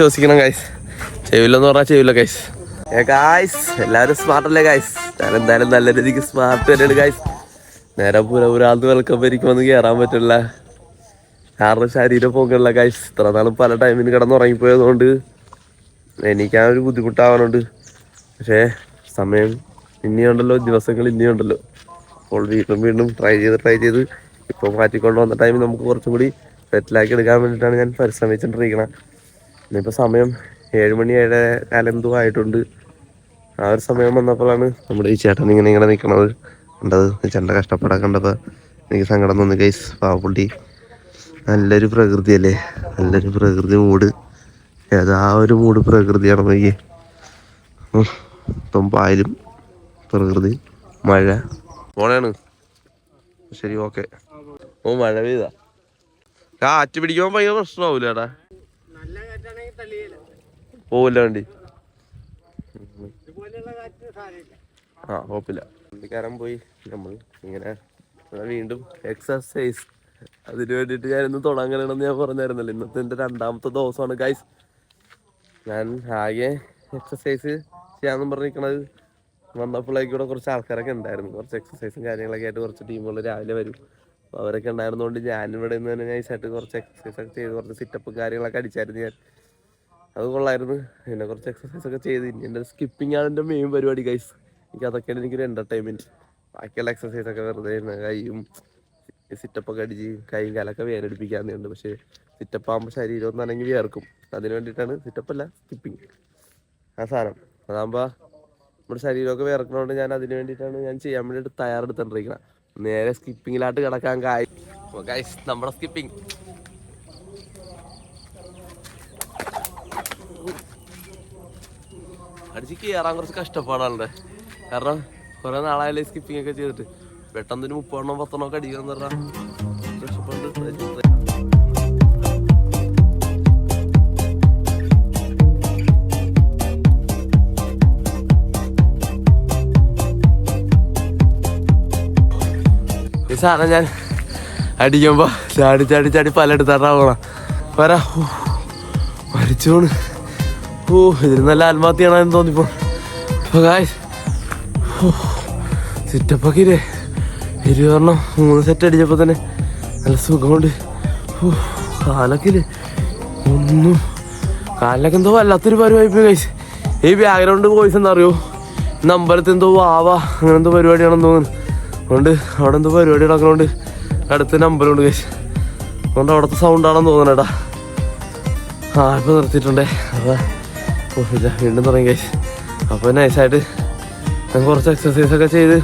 വിശ്വസിക്കണം ഗൈസ്. ചെയ്യില്ലെന്ന് പറഞ്ഞാൽ ചെയ്യില്ല ഗൈസ്. എല്ലാവരും സ്മാർട്ട് അല്ലേ ഗൈസ്? ഞാൻ എന്തായാലും നല്ല രീതിക്ക് സ്മാർട്ട് തന്നെയാണ് ഗൈസ്. നേരെ പുരാന്ത് വെൽക്കം വന്ന് കയറാൻ പറ്റില്ല. കാരണം ശരീരം പോകണില്ല ഗൈസ്. ഇത്ര നാളും പല ടൈമിന് കിടന്നുറങ്ങിപ്പോയതുകൊണ്ട് എനിക്കാണൊരു ബുദ്ധിമുട്ടാവാനുണ്ട്. പക്ഷേ സമയം ഇനിയുണ്ടല്ലോ, ദിവസങ്ങൾ ഇനിയുണ്ടല്ലോ. അപ്പോൾ വീണ്ടും ട്രൈ ചെയ്ത് ഇപ്പോൾ മാറ്റിക്കൊണ്ട് വന്ന ടൈമിൽ നമുക്ക് കുറച്ചും കൂടി സെറ്റിലാക്കി എടുക്കാൻ വേണ്ടിയിട്ടാണ് ഞാൻ പരിശ്രമിച്ചുകൊണ്ടിരിക്കുന്നത്. ഇന്നിപ്പോൾ സമയം 7 മണി 7:15 എന്തോ ആയിട്ടുണ്ട്. ആ ഒരു സമയം വന്നപ്പോഴാണ് നമ്മുടെ ഈ ചേട്ടൻ ഇങ്ങനെ നിൽക്കണത് കണ്ടത്. ചേട്ടൻ്റെ കഷ്ടപ്പാടൊക്കെ കണ്ടപ്പോൾ എനിക്ക് സങ്കടം തോന്നി ഗൈസ്. പാവപ്പുട്ടി നല്ലൊരു പ്രകൃതി അല്ലേ, നല്ലൊരു പ്രകൃതി മൂഡ്. ഏതാ ഒരു മൂഡ് പ്രകൃതിയാണ് നോക്കി. ഇപ്പം പായലും പ്രകൃതി, മഴ പോണാണ്. ശരി, ഓക്കെ. മഴ പെയ്താ കാറ്റ് പിടിക്കുമ്പോൾ ഭയങ്കര പ്രശ്നമാവൂല ചേട്ടാ? പോവില്ല വണ്ടി. കുഴപ്പമില്ല. വണ്ടിക്കാരൻ പോയി. നമ്മൾ ഇങ്ങനെ വീണ്ടും എക്സസൈസ് അതിന് വേണ്ടിയിട്ട് ഞാനിന്ന് തുടങ്ങണമെന്ന് ഞാൻ പറഞ്ഞായിരുന്നല്ലോ. ഇന്നത്തെ എൻ്റെ 2ാമത്തെ ദിവസമാണ് ഗൈസ്. ഞാൻ ആകെ എക്സസൈസ് ചെയ്യാമെന്നും പറഞ്ഞിരിക്കണത് വന്നപ്പോഴേക്കൂടെ കുറച്ച് ആൾക്കാരൊക്കെ ഉണ്ടായിരുന്നു. കുറച്ച് എക്സസൈസും കാര്യങ്ങളൊക്കെ ആയിട്ട് കുറച്ച് ടീമുകൾ രാവിലെ വരും. അപ്പോൾ അവരൊക്കെ ഉണ്ടായിരുന്നതുകൊണ്ട് ഞാനിവിടെ നിന്ന് തന്നെ നൈസായിട്ട് കുറച്ച് എക്സസൈസൊക്കെ ചെയ്ത് കുറച്ച് സിറ്റപ്പും കാര്യങ്ങളൊക്കെ അടിച്ചായിരുന്നു ഞാൻ. അത് കൊള്ളായിരുന്നു. പിന്നെ കുറച്ച് എക്സസൈസൊക്കെ ചെയ്ത് ഇനി എൻ്റെ സ്കിപ്പിംഗ് ആണ് എൻ്റെ മെയിൻ പരിപാടി ഗൈസ്. അതൊക്കെയാണ് എനിക്കൊരു എൻ്റർടൈൻമെൻറ്റ്. ബാക്കിയുള്ള എക്സസൈസൊക്കെ വെറുതെ കൈയും സിറ്റപ്പൊക്കെ അടിച്ച് കൈയും കാലൊക്കെ വേദനിപ്പിക്കാറുണ്ട്. പക്ഷേ സിറ്റപ്പ് ആകുമ്പോൾ ശരീരം ഒന്നാണെങ്കിൽ വിയർക്കും. അതിന് വേണ്ടിയിട്ടാണ് സിറ്റപ്പല്ല, സ്കിപ്പിങ് ആ സാധനം. അതാകുമ്പോൾ നമ്മുടെ ശരീരമൊക്കെ വിയർക്കണോണ്ട് ഞാൻ അതിന് വേണ്ടിയിട്ടാണ് ഞാൻ ചെയ്യാൻ വേണ്ടിയിട്ട് തയ്യാറെടുത്തോണ്ടിരിക്കുന്നത്. നേരെ സ്കിപ്പിങ്ങിലായിട്ട് കിടക്കാൻ ഗൈസ്. നമ്മുടെ സ്കിപ്പിങ് അടിച്ച് കയറാൻ കുറച്ച് കഷ്ടപ്പാടാണല്ലേ. കാരണം കുറെ നാളായാലും സ്കിപ്പിംഗ് ഒക്കെ ചെയ്തിട്ട് പെട്ടെന്ന് 30 എണ്ണം 10 എണ്ണം ഒക്കെ അടിക്കാന്ന് പറഞ്ഞാൽ കഷ്ടപ്പാട്. ഈ സാധനം ഞാൻ അടിക്കുമ്പോ ചാടി പലയിടത്താറാവണം വരാ മരിച്ചോണ്. ഇതിന് നല്ല ആത്മഹത്യയാണെന്ന് തോന്നിപ്പോ. ഗായ്സ് സിറ്റപ്പൊക്കെ 20 എണ്ണം 3 സെറ്റ് അടിച്ചപ്പോൾ തന്നെ നല്ല സുഖമുണ്ട്. കാലൊക്കെ കാലിനൊക്കെ എന്തോ വല്ലാത്തൊരു പരിപാടി ഗൈസ്. ഈ ബാക്ക്ഗ്രൗണ്ട് വോയിസ് എന്താ അറിയോ? ഇന്ന് അമ്പലത്തിൽ എന്തോ അങ്ങനെ എന്തോ പരിപാടിയാണെന്ന് തോന്നുന്നു. അതുകൊണ്ട് അവിടെ എന്തോ പരിപാടി നടക്കണോണ്ട് അടുത്ത അമ്പലമുണ്ട് ഗൈസ്. അതുകൊണ്ട് അവിടുത്തെ സൗണ്ടാണെന്ന് തോന്നണേട്ടാ. ഇപ്പോൾ നിർത്തിയിട്ടുണ്ടേ. അപ്പോൾ വീണ്ടും തുടങ്ങി ഗൈസ്. അപ്പോൾ നൈസായിട്ട് ഞാൻ കുറച്ച് എക്സസൈസൊക്കെ ചെയ്ത്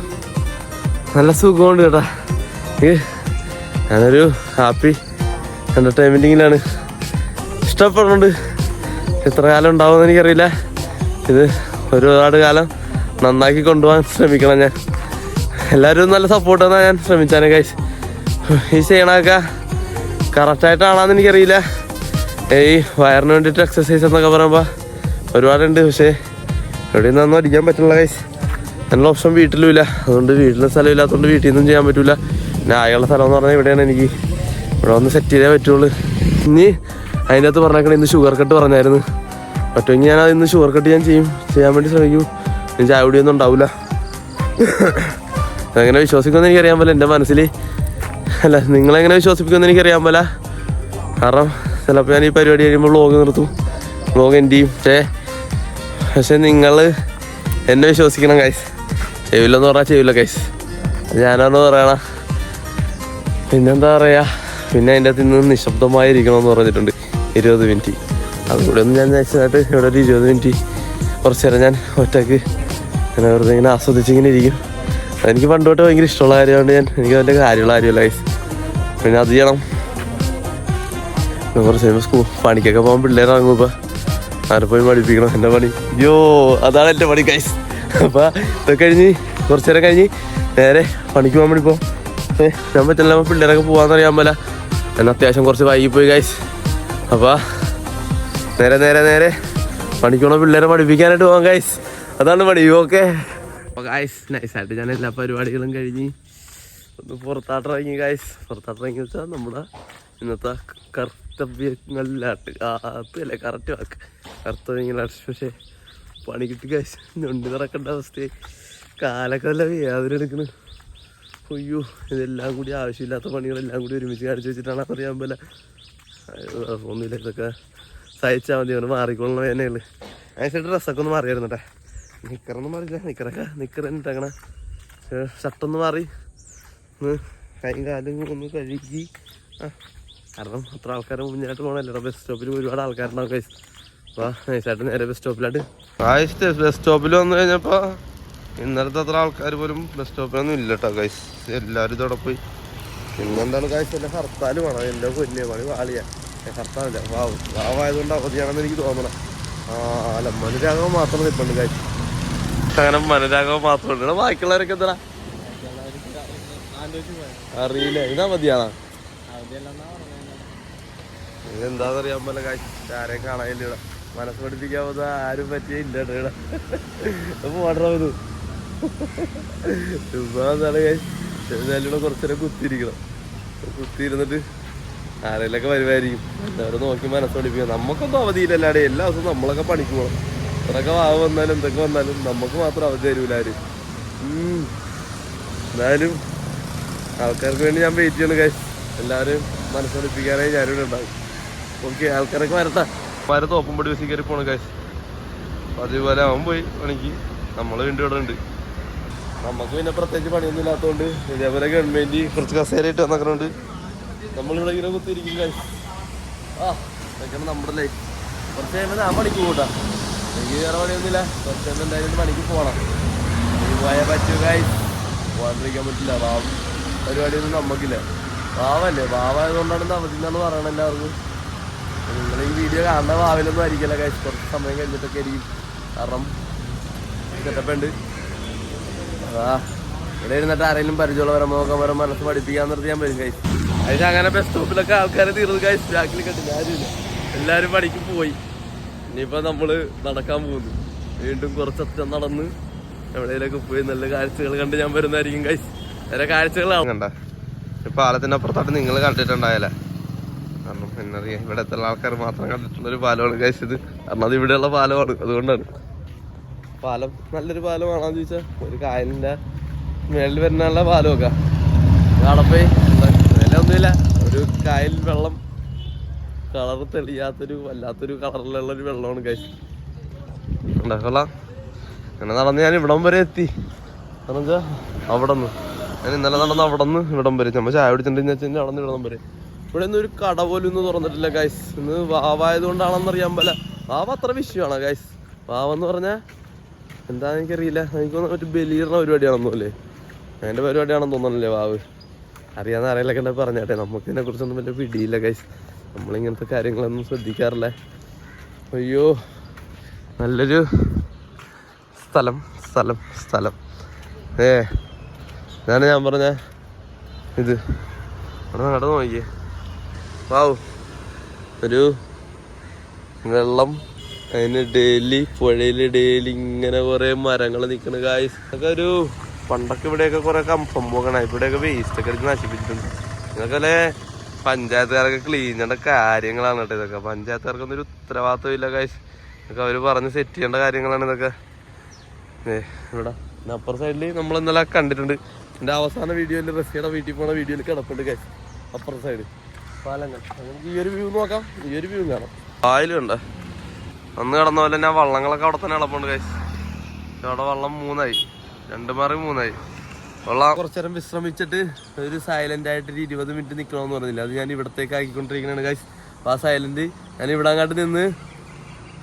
നല്ല സുഖമുണ്ട് കേട്ടാ. ഞാനൊരു ഹാപ്പി എൻ്റർടൈൻമെൻറ്റിങ്ങിലാണ്. ഇഷ്ടപ്പെടുന്നുണ്ട്. എത്ര കാലം ഉണ്ടാവുമെന്ന് എനിക്കറിയില്ല. ഇത് ഒരുപാട് കാലം നന്നാക്കി കൊണ്ടുപോകാൻ ശ്രമിക്കണം ഞാൻ. എല്ലാവരും നല്ല സപ്പോർട്ട് തന്നാൽ ഞാൻ ശ്രമിച്ചാണ് ഗൈസ്. ഈ ചെയ്യണമൊക്കെ കറക്റ്റായിട്ടാണെന്ന് എനിക്കറിയില്ല. ഈ വയറിന് വേണ്ടിയിട്ട് എക്സസൈസ് എന്നൊക്കെ പറയുമ്പോൾ ഒരുപാടുണ്ട്. പക്ഷേ എവിടെ നിന്നൊന്നും അടിക്കാൻ പറ്റില്ല ഗൈസ്. നല്ല ഓപ്ഷൻ വീട്ടിലും ഇല്ല. അതുകൊണ്ട് വീട്ടിലും സ്ഥലം ഇല്ലാത്തതുകൊണ്ട് വീട്ടിൽ നിന്നും ചെയ്യാൻ പറ്റില്ല. പിന്നെ ആയുള്ള സ്ഥലം എന്ന് പറഞ്ഞാൽ ഇവിടെയാണ്. എനിക്ക് ഇവിടെ ഒന്ന് സെറ്റ് ചെയ്തേ പറ്റുള്ളൂ. ഇനി അതിൻ്റെ അകത്ത് പറഞ്ഞേക്കണേ ഇന്ന് ഷുഗർ കട്ട് പറഞ്ഞായിരുന്നു. പറ്റുമെങ്കിൽ ഞാൻ ഇന്ന് ഷുഗർ കട്ട് ചെയ്യാൻ വേണ്ടി ശ്രമിക്കും. ഇനി ചായ കുടിയൊന്നും ഉണ്ടാവില്ല. അതെങ്ങനെ വിശ്വസിക്കുമെന്ന് എനിക്കറിയാൻ പോലെ എൻ്റെ മനസ്സിൽ അല്ല. നിങ്ങളെങ്ങനെ വിശ്വസിപ്പിക്കുമെന്ന് എനിക്കറിയാൻ പോലെ. കാരണം ചിലപ്പോൾ ഞാൻ ഈ പരിപാടി കഴിയുമ്പോൾ വ്ളോഗ് നിർത്തും, വ്ളോഗ് എൻ്റെ ചെയ്യും. പക്ഷെ നിങ്ങൾ എന്നെ വിശ്വസിക്കണം ഗൈസ്. ചെയ്യില്ലെന്ന് പറഞ്ഞാൽ ചെയ്യില്ല ഗൈസ്. ഞാനാണെന്ന് പറയണ. പിന്നെന്താ പറയുക, പിന്നെ അതിൻ്റെ അകത്ത് ഇന്ന് നിശബ്ദമായിരിക്കണമെന്ന് പറഞ്ഞിട്ടുണ്ട് 20 മിനിറ്റ്. അതുകൂടെ ഒന്ന് ഞാൻ നൈസായിട്ട് ഇവിടെ ഒരു 20 മിനിറ്റ് കുറച്ച് നേരം ഞാൻ ഒറ്റയ്ക്ക് ഇങ്ങനെ വെറുതെ ഇങ്ങനെ ആസ്വദിച്ചിങ്ങനെ ഇരിക്കും. അതെനിക്ക് പണ്ട് തൊട്ട് ഭയങ്കര ഇഷ്ടമുള്ള കാര്യമുണ്ട്. എനിക്ക് അതിൻ്റെ കാര്യമുള്ള കാര്യമല്ല ഗൈസ്. പിന്നെ അത് ചെയ്യണം. കുറച്ച് കഴിയുമ്പോൾ പണിക്കൊക്കെ പോകാൻ പിള്ളേരാകും. ഇപ്പോൾ ആരെ പോയി പഠിപ്പിക്കണം എൻ്റെ പണി. അതാണ് എൻ്റെ പണി ഗൈസ്. അപ്പോൾ ഇതൊക്കെ കഴിഞ്ഞ് കുറച്ച് നേരം കഴിഞ്ഞ് നേരെ പണിക്ക് പോകാൻ വേണ്ടി പോകും. ഞാൻ പറ്റില്ല പിള്ളേരൊക്കെ പോകാമെന്നറിയാൻ പോലെ. എന്നാൽ അത്യാവശ്യം കുറച്ച് വൈകിപ്പോയി ഗൈസ്. അപ്പോൾ നേരെ പണിക്ക് പോകണം, പിള്ളേരെ പഠിപ്പിക്കാനായിട്ട് പോകാം ഗൈസ്. അതാണ് പണി. ഓക്കെ. അപ്പോൾ ഗൈസ് നൈസായിട്ട് ഞാൻ എല്ലാ പരിപാടികളും കഴിഞ്ഞ് ഒന്ന് പുറത്താട്ടിറങ്ങി ഗൈസ്. പുറത്താട്ടിറങ്ങി വെച്ചാൽ നമ്മുടെ ഇന്നത്തെ കർത്തവ്യങ്ങളിലാട്ട് അതല്ലേ കറക്റ്റ് വാക്ക് കർത്തവ്യങ്ങളാട്ട്. പക്ഷേ പണി കിട്ടി കഴിച്ച് ഞൊണ്ടി നടക്കേണ്ട അവസ്ഥയായി. കാലൊക്കെ നല്ല വേദന എടുക്കണ്. അയ്യോ, ഇതെല്ലാം കൂടി ആവശ്യമില്ലാത്ത പണികളെല്ലാം കൂടി ഒരുമിച്ച് കാണിച്ചു വെച്ചിട്ടാണ് അറിയാൻ പോലെ. ഒന്നുമില്ല, ഇതൊക്കെ സഹിച്ചാൽ മതി. അവന് മാറിക്കൊള്ളണ വേനയുള്ളു. അതിന് ഡ്രസ്സൊക്കെ ഒന്ന് മാറിയായിരുന്നട്ടെ. നിക്കറൊന്നും മാറിയില്ല, നിക്കർ ഇട്ടേക്കണ. ഷർട്ടൊന്ന് മാറി കൈയും കാലും ഒന്ന് കഴുകി. കാരണം അത്ര ആൾക്കാർ മുന്നിലായിട്ട് പോകണല്ലോ. ബസ് സ്റ്റോപ്പിൽ ഒരുപാട് ആൾക്കാരുണ്ടാവും കൈസ്. അപ്പോൾ നൈസായിട്ട് നേരെ ബസ് സ്റ്റോപ്പിലായിട്ട് ബസ് സ്റ്റോപ്പിൽ വന്നു കഴിഞ്ഞപ്പോൾ ഇന്നലത്തെ അത്ര ആൾക്കാർ പോലും ബസ് സ്റ്റോപ്പിലൊന്നും ഇല്ല കേട്ടോ ഗൈസ്. എല്ലാവരും ഇതോടെ പോയി. പിന്നെന്താണ് ഗൈസ്, എൻ്റെ ഹർത്താൽ വേണം. എൻ്റെ കൊല്ലിയ പണി വാളിയാ. ഹർത്താലില്ല, വാവായതുകൊണ്ട് അവധിയാണെന്ന് എനിക്ക് തോന്നണം. അല്ല, മനരാഗം മാത്രം നിൽപ്പുണ്ട് ഗൈസ്. അങ്ങനെ മനരാഗം മാത്രമുണ്ട്. ബാക്കിയുള്ളവരൊക്കെ എന്താ അറിയില്ല. ഇത് അവധിയാണോ? ഇതെന്താന്നറിയാൻ പോലെ ഗൈസ്. ആരെയും കാണാനില്ല ഇവിടെ. മനസ്സ് പഠിപ്പിക്കാൻ പോകുന്ന ആരും പറ്റിയ ഇല്ല ഇവിടെ. അപ്പൊ ഓർഡർ എന്താണ് ഗൈസ്. എന്തായാലും കുറച്ചേരം കുത്തിയിരിക്കണം. കുത്തിയിരുന്നിട്ട് ആരെങ്കിലൊക്കെ വരുമായിരിക്കും. എല്ലാവരും നോക്കി മനസ്സ് പഠിപ്പിക്കുക. നമുക്കൊന്നും അവധിയില്ലല്ലാടെ. എല്ലാ ദിവസവും നമ്മളൊക്കെ പണിക്ക് പോകണം. ഇത്രയൊക്കെ വാവ് വന്നാലും എന്തൊക്കെ വന്നാലും നമുക്ക് മാത്രം അവധി തരൂല ആരും. എന്തായാലും ആൾക്കാർക്ക് വേണ്ടി ഞാൻ വെയിറ്റ് ചെയ്യണം ഗൈസ്. എല്ലാവരും മനസ്സ് പഠിപ്പിക്കാനായി ഞാനിവിടെ ഉണ്ടാകും. ഓക്കെ, ആൾക്കാരൊക്കെ വരട്ടെ. തോപ്പുംപടി ബസ്സിൽ കയറി പോകണം ഗൈസ്. അതേപോലെ അവൻ പോയി പണിക്ക്, നമ്മൾ വീണ്ടും ഇവിടെ ഉണ്ട്. നമുക്ക് പിന്നെ പ്രത്യേകിച്ച് പണിയൊന്നും ഇല്ലാത്തതുകൊണ്ട് ഇതേപോലെ ഗവൺമെൻറ് കുറച്ച് കസേരയിട്ട് വന്നേക്കണുണ്ട്. നമ്മളിവിടെ ഇങ്ങനെ കുത്തിയിരിക്കും ഗൈസ്. അതൊക്കെയാണ് നമ്മുടെ ലൈഫ്. കുറച്ച് കഴിയുമ്പോൾ ഞാൻ പണിക്ക് പോകട്ടാ. എനിക്ക് വേറെ പണിയൊന്നുമില്ല. കുറച്ച് കഴിയുമ്പോൾ എന്തായാലും പണിക്ക് പോകണം. എനിക്ക് പോയാൽ പറ്റൂ ഗൈസ്. പോകാണ്ടിരിക്കാൻ പറ്റില്ല. പരിപാടിയൊന്നും നമുക്കില്ല. വാവല്ലേ, വാവായതുകൊണ്ടാണ് അവധി എന്നാണ് പറയണത് എല്ലാവർക്കും. നിങ്ങൾ ഈ വീഡിയോ കാണുന്ന വാവിലൊന്നും ആയിരിക്കില്ല ഗൈസ്. കുറച്ച് സമയം കഴിഞ്ഞിട്ടൊക്കെ ആയിരിക്കും. കാരണം സെറ്റപ്പ് ഉണ്ട്. ഇവിടെ ഇരുന്നിട്ട് ആരെങ്കിലും പരിചയമുള്ളവരെ മനസ്സ് പഠിപ്പിക്കാൻ നിർത്തി ഞാൻ വരും ഗൈസ്. അതിന് അങ്ങനെ ബസ് സ്റ്റോപ്പിലൊക്കെ ആൾക്കാരെ തീർന്നു ഗൈസ്. ബാക്കിൽ കണ്ടില്ല, ആരുമില്ല. എല്ലാവരും പണിക്ക് പോയി. ഇനിയിപ്പോൾ നമ്മൾ നടക്കാൻ പോകുന്നു. വീണ്ടും കുറച്ചൊക്കെ നടന്ന് എവിടെയെങ്കിലൊക്കെ പോയി നല്ല കാഴ്ചകൾ കണ്ട് ഞാൻ വരുന്നതായിരിക്കും ഗൈസ്. വേറെ കാഴ്ചകളാണ് കണ്ട. പാലത്തിൻ്റെ അപ്പുറത്തോട്ട് നിങ്ങൾ കണ്ടിട്ടുണ്ടായാലേ. കാരണം എന്നറിയാം, ഇവിടെ എത്ര ആൾക്കാർ മാത്രം കണ്ടിട്ടുള്ളൊരു പാലമാണ് ഗൈസ് ഇത്. കാരണം അത് ഇവിടെയുള്ള പാലമാണ്, അതുകൊണ്ടാണ്. പാലം നല്ലൊരു പാലമാണെന്ന് ചോദിച്ചാൽ ഒരു കായലിൻ്റെ മേളിൽ വരുന്നുള്ള പാലമൊക്കെ അവിടെ പോയി വില ഒന്നുമില്ല. ഒരു കായൽ വെള്ളം കളർ തെളിയാത്തൊരു വല്ലാത്തൊരു കളറിലുള്ളൊരു വെള്ളമാണ് ഗൈസ്. ഉണ്ടാക്കൊള്ളാം. അങ്ങനെ നടന്ന് ഞാൻ ഇവിടം വരെ എത്തി. കാരണം വെച്ചാൽ അവിടെ നിന്ന് ഞാൻ ഇന്നലെ നടന്ന് അവിടെ നിന്ന് ഇവിടം വരെ നമ്മൾ ചായ പിടിച്ചിട്ടുണ്ടെന്ന് വെച്ചാൽ അവിടെ നിന്ന് ഇവിടം വരെ. ഇവിടെ ഒന്നും ഒരു കട പോലും ഇന്ന് തുറന്നിട്ടില്ല ഗൈസ്. ഇന്ന് വാവായതുകൊണ്ടാണെന്നറിയാൻ പോലെ. വാവ അത്ര വിഷയമാണോ ഗൈസ്? വാവെന്ന് പറഞ്ഞാൽ എന്താണെന്ന് എനിക്കറിയില്ല. എനിക്കൊന്നും ഒരു ബലിയിടുന്ന പരിപാടിയാണെന്നോ അല്ലേ, അതിൻ്റെ പരിപാടിയാണെന്ന് തോന്നണല്ലേ വാവ്. അറിയാവുന്ന ആരെങ്കിലൊക്കെ ഉണ്ടെങ്കിൽ പറഞ്ഞാട്ടെ. നമുക്ക് ഇതിനെക്കുറിച്ചൊന്നും വലിയ പിടിയില്ല ഗൈസ്. നമ്മളിങ്ങനത്തെ കാര്യങ്ങളൊന്നും ശ്രദ്ധിക്കാറില്ല. അയ്യോ, നല്ലൊരു സ്ഥലം സ്ഥലം സ്ഥലം. ഇതാണ് ഞാൻ പറഞ്ഞ ഇത്. അവിടെ നടന്നു നോക്കിയേ. വാവ്, ഒരു വെള്ളം. അതിന് ഡെയിലി പുഴയിൽ ഡെയിലി ഇങ്ങനെ കുറേ മരങ്ങൾ നിൽക്കണ ഗായ്സ്. അതൊക്കെ ഒരു പണ്ടൊക്കെ ഇവിടെയൊക്കെ കുറേ സംഭവമാണ്. ഇവിടെയൊക്കെ വേസ്റ്റ് ഒക്കെ എടുത്ത് നശിപ്പിച്ചിട്ടുണ്ട്. ഇതൊക്കെ അല്ലേ പഞ്ചായത്തുകാരൊക്കെ ക്ലീൻ ചെയ്യേണ്ട കാര്യങ്ങളാണ് കേട്ടോ ഇതൊക്കെ. പഞ്ചായത്തുകാർക്കൊന്നും ഒരു ഉത്തരവാദിത്വം ഇല്ല ഗായ്സ്. ഇതൊക്കെ അവർ പറഞ്ഞ് സെറ്റ് ചെയ്യേണ്ട കാര്യങ്ങളാണ് ഇതൊക്കെ. ഇവിടെ അപ്പുറ സൈഡിൽ നമ്മൾ ഇന്നലെ കണ്ടിട്ടുണ്ട്. എൻ്റെ അവസാന വീഡിയോയിൽ റസിയുടെ വീട്ടിൽ പോണ വീഡിയോയിൽ കിടപ്പുണ്ട് ഗൈസ്. അപ്പുറ സൈഡ് പാലങ്ങൾ. നമുക്ക് ഈ ഒരു വ്യൂ നോക്കാം, ഈ ഒരു വ്യൂ കാണാം. ആയിലുണ്ട് അന്ന് കിടന്ന പോലെ തന്നെ വള്ളങ്ങളൊക്കെ അവിടെ തന്നെ കിടപ്പുണ്ട് ഗൈസ്. അവിടെ വള്ളം 3ആയി, 2 മാറി 3ആയി. വെള്ളം കുറച്ചു നേരം വിശ്രമിച്ചിട്ട് ഒരു സൈലന്റ് ആയിട്ട് ഒരു 20 മിനിറ്റ് നിൽക്കണമെന്ന് പറഞ്ഞില്ല. അത് ഞാൻ ഇവിടത്തേക്ക് ആക്കിക്കൊണ്ടിരിക്കുന്നതാണ് ഗൈസ്. അപ്പോൾ ആ സൈലന്റ് ഞാൻ ഇവിടെ അങ്ങോട്ട് നിന്ന്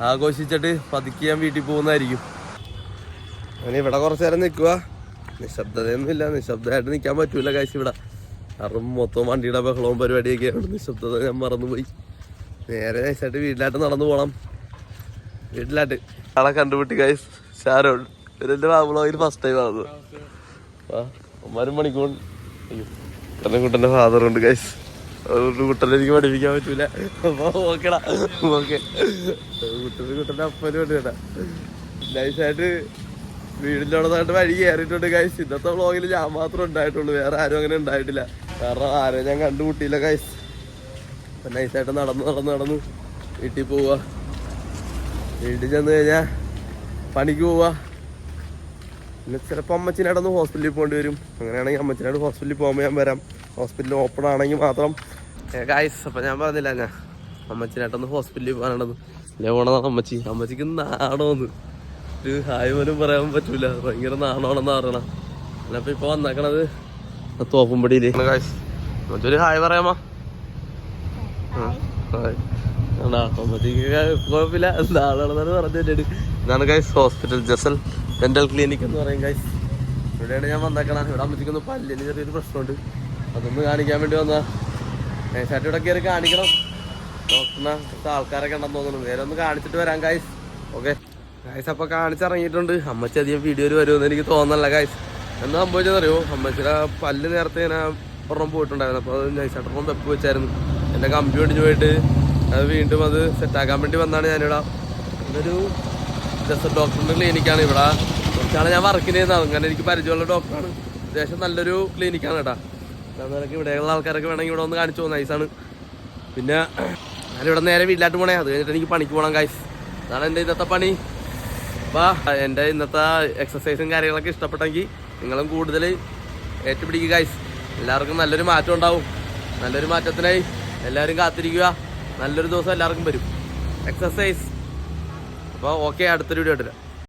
ആഘോഷിച്ചിട്ട് പതുക്കി ഞാൻ വീട്ടിൽ പോകുന്നതായിരിക്കും. അങ്ങനെ ഇവിടെ കുറച്ചു നേരം നിൽക്കുക. നിശബ്ദതയൊന്നുമില്ല, നിശബ്ദമായിട്ട് നിൽക്കാൻ പറ്റൂല ഗൈസ് ഇവിടെ. കാരണം മൊത്തം വണ്ടിയുടെ ബഹളവും പരിപാടിയൊക്കെയാണ്. നിശബ്ദത ഞാൻ മറന്നുപോയി. നേരെ നൈസായിട്ട് വീട്ടിലായിട്ട് നടന്നു പോകണം. വീട്ടിലായിട്ട് ആളെ കണ്ടുപിട്ടി ഗൈസ്. ഷാരോൺ ഇവരെൻ്റെ വ്ളോഗിൽ ഫസ്റ്റ് ടൈം ആണത്. ഒമ്പരും മണിക്കൂർ കണ്ണൻകുട്ടൻ്റെ ഫാദറുണ്ട് ഗൈസ്. അതുകൊണ്ട് കുട്ടനെ എനിക്ക് പഠിപ്പിക്കാൻ പറ്റൂല. അപ്പോൾ ഓക്കെടാ, ഓക്കെ. കുട്ടൻ്റെ അപ്പനും ഉണ്ട് കേട്ടാ. നൈസായിട്ട് വീടിൻ്റെ വഴി കയറിയിട്ടുണ്ട് ഗൈസ്. ഇന്നത്തെ വ്ളോഗിൽ ഞാൻ മാത്രം ഉണ്ടായിട്ടുള്ളൂ, വേറെ ആരും അങ്ങനെ ഉണ്ടായിട്ടില്ല. കാരണം ആരെയും ഞാൻ കണ്ടുമുട്ടിയില്ല ഗൈസ്. അപ്പം നൈസായിട്ട് നടന്ന് വീട്ടിൽ പോവുക. വീട്ടിൽ ചെന്ന് കഴിഞ്ഞാൽ പണിക്ക് പോവുക. പിന്നെ ചിലപ്പോൾ അമ്മച്ചിനായിട്ടൊന്ന് ഹോസ്പിറ്റലിൽ പോകേണ്ടി വരും. അങ്ങനെയാണെങ്കിൽ അമ്മച്ചിനായിട്ട് ഹോസ്പിറ്റലിൽ പോകുമ്പോൾ ഞാൻ വരാം. ഹോസ്പിറ്റൽ ഓപ്പൺ ആണെങ്കിൽ മാത്രം. ഗായ്സ്, അപ്പം ഞാൻ പറഞ്ഞില്ല ഞാൻ അമ്മച്ചിനായിട്ടൊന്ന് ഹോസ്പിറ്റലിൽ പോകാനുണ്ടെന്ന്. അല്ലേ പോകണമെന്നാണ് അമ്മച്ചിക്ക് നാണോന്ന് ഒരു ഹായ് പോലും പറയാൻ പറ്റൂല. ഭയങ്കര നാണമാണെന്ന് പറയണം. അല്ലപ്പോൾ ഇപ്പോൾ വന്നേക്കണത് തോപ്പുംപടിയിൽ. ഗായ്സ്, മറ്റൊരു ഹായ് പറയാമോ? അമ്മച്ചിക്ക് കുഴപ്പമില്ല, നാളാണെന്നാണ് പറഞ്ഞിട്ടുണ്ട്. ഇതാണ് guys hospital, Jasal dental clinic എന്ന് പറയും ഗൈസ്. ഇവിടെയാണ് ഞാൻ വന്നേക്കണം. ഇവിടെ അമ്മച്ചിക്കൊന്ന് പല്ലിന് ചെറിയൊരു പ്രശ്നമുണ്ട്, അതൊന്ന് കാണിക്കാൻ വേണ്ടി വന്നാ. നൈസായിട്ട് ഇവിടെ കയറി കാണിക്കണം. ഡോക്ടറിനെ ആൾക്കാരൊക്കെ ഉണ്ടെന്ന് തോന്നുന്നു. നേരെ ഒന്ന് കാണിച്ചിട്ട് വരാം ഗൈസ്. ഓക്കെ ഗൈസ്, അപ്പോൾ കാണിച്ചിറങ്ങിയിട്ടുണ്ട്. അമ്മച്ചി അധികം വീഡിയോയിൽ വരുമെന്ന് എനിക്ക് തോന്നല്ല ഗൈസ്. എന്താ സംഭവിച്ചെന്നറിയോ, അമ്മച്ചിയുടെ പല്ല് നേരത്തെ ഞാൻ ഒരെണ്ണം പോയിട്ടുണ്ടായിരുന്നു. അപ്പോൾ അത് നൈസായിട്ടൊന്നും വെപ്പ് വെച്ചായിരുന്നു. എൻ്റെ കമ്പി ഒടിഞ്ഞു പോയിട്ട് അത് വീണ്ടും അത് സെറ്റാക്കാൻ വേണ്ടി വന്നാണ് ഞാനിവിടെ. ഇതൊരു ജസ്റ്റ് ഡോക്ടറിൻ്റെ ക്ലിനിക്കാണ്. ഇവിടെ കുറച്ചാണ് ഞാൻ വർക്കിന് ചെയ്യുന്നത്. അങ്ങനെ എനിക്ക് പരിചയമുള്ള ഡോക്ടറാണ്. അത്യാവശ്യം നല്ലൊരു ക്ലിനിക്കാണ് കേട്ടോ. അതൊക്കെ ഇവിടെയുള്ള ആൾക്കാരൊക്കെ വേണമെങ്കിൽ ഇവിടെ ഒന്ന് കാണിച്ചു പോകും. നൈസാണ്. പിന്നെ ഞാനിവിടെ നേരെ വീട്ടിലായിട്ട് പോകണേ. അത് കഴിഞ്ഞിട്ട് എനിക്ക് പണിക്ക് പോകണം ഗൈസ്. അതാണ് എൻ്റെ ഇന്നത്തെ പണി. അപ്പോൾ എൻ്റെ ഇന്നത്തെ എക്സസൈസും കാര്യങ്ങളൊക്കെ ഇഷ്ടപ്പെട്ടെങ്കിൽ നിങ്ങളും കൂടുതൽ ഏറ്റുപിടിക്കുക ഗൈസ്. എല്ലാവർക്കും നല്ലൊരു മാറ്റം ഉണ്ടാവും. നല്ലൊരു മാറ്റത്തിനായി എല്ലാവരും കാത്തിരിക്കുക. നല്ലൊരു ദിവസം എല്ലാവർക്കും വരും. എക്സസൈസ്. അപ്പോൾ ഓക്കെ, അടുത്തൊരു വീഡിയോ ഇട്ടില്ല.